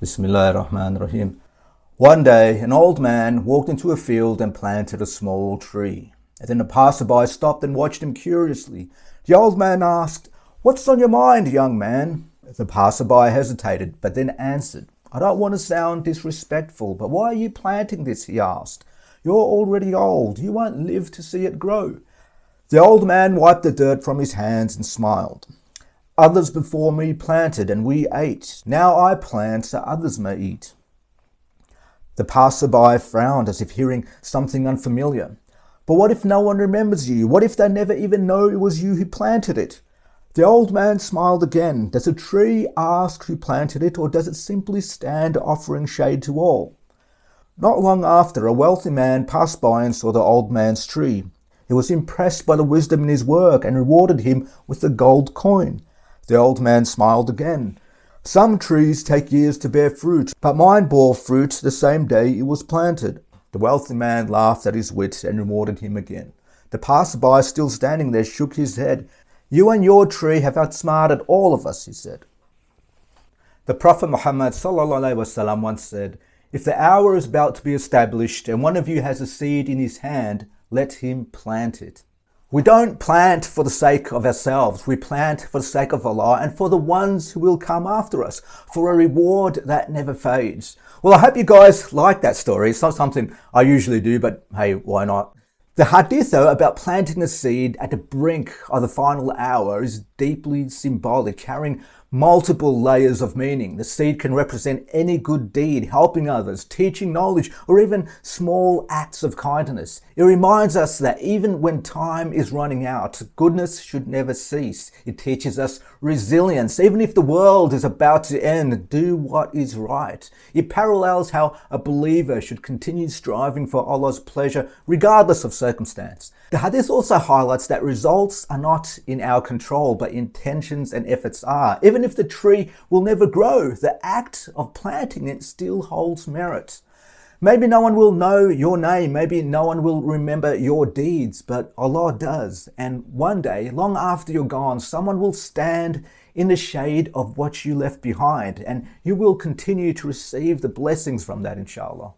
Bismillahirrahmanirrahim. One day, an old man walked into a field and planted a small tree. And then a passerby stopped and watched him curiously. The old man asked, "What's on your mind, young man?" The passerby hesitated, but then answered, "I don't want to sound disrespectful, but why are you planting this?" he asked. "You're already old. You won't live to see it grow." The old man wiped the dirt from his hands and smiled. "Others before me planted and we ate. Now I plant so others may eat." The passerby frowned as if hearing something unfamiliar. "But what if no one remembers you? What if they never even know it was you who planted it?" The old man smiled again. "Does a tree ask who planted it, or does it simply stand offering shade to all?" Not long after, a wealthy man passed by and saw the old man's tree. He was impressed by the wisdom in his work and rewarded him with a gold coin. The old man smiled again. "Some trees take years to bear fruit, but mine bore fruit the same day it was planted." The wealthy man laughed at his wit and rewarded him again. The passerby, still standing there, shook his head. "You and your tree have outsmarted all of us," he said. The Prophet Muhammad ﷺ once said, "If the hour is about to be established and one of you has a seed in his hand, let him plant it." We don't plant for the sake of ourselves. We plant for the sake of Allah and for the ones who will come after us, for a reward that never fades. Well, I hope you guys like that story. It's not something I usually do, but hey, why not? The hadith, though, about planting a seed at the brink of the final hour is deeply symbolic, carrying multiple layers of meaning. The seed can represent any good deed, helping others, teaching knowledge, or even small acts of kindness. It reminds us that even when time is running out, goodness should never cease. It teaches us resilience. Even if the world is about to end, do what is right. It parallels how a believer should continue striving for Allah's pleasure regardless of circumstance. The hadith also highlights that results are not in our control, but intentions and efforts are. Even if the tree will never grow, the act of planting it still holds merit. Maybe no one will know your name, maybe no one will remember your deeds, but Allah does. And one day, long after you're gone, someone will stand in the shade of what you left behind, and you will continue to receive the blessings from that, inshallah.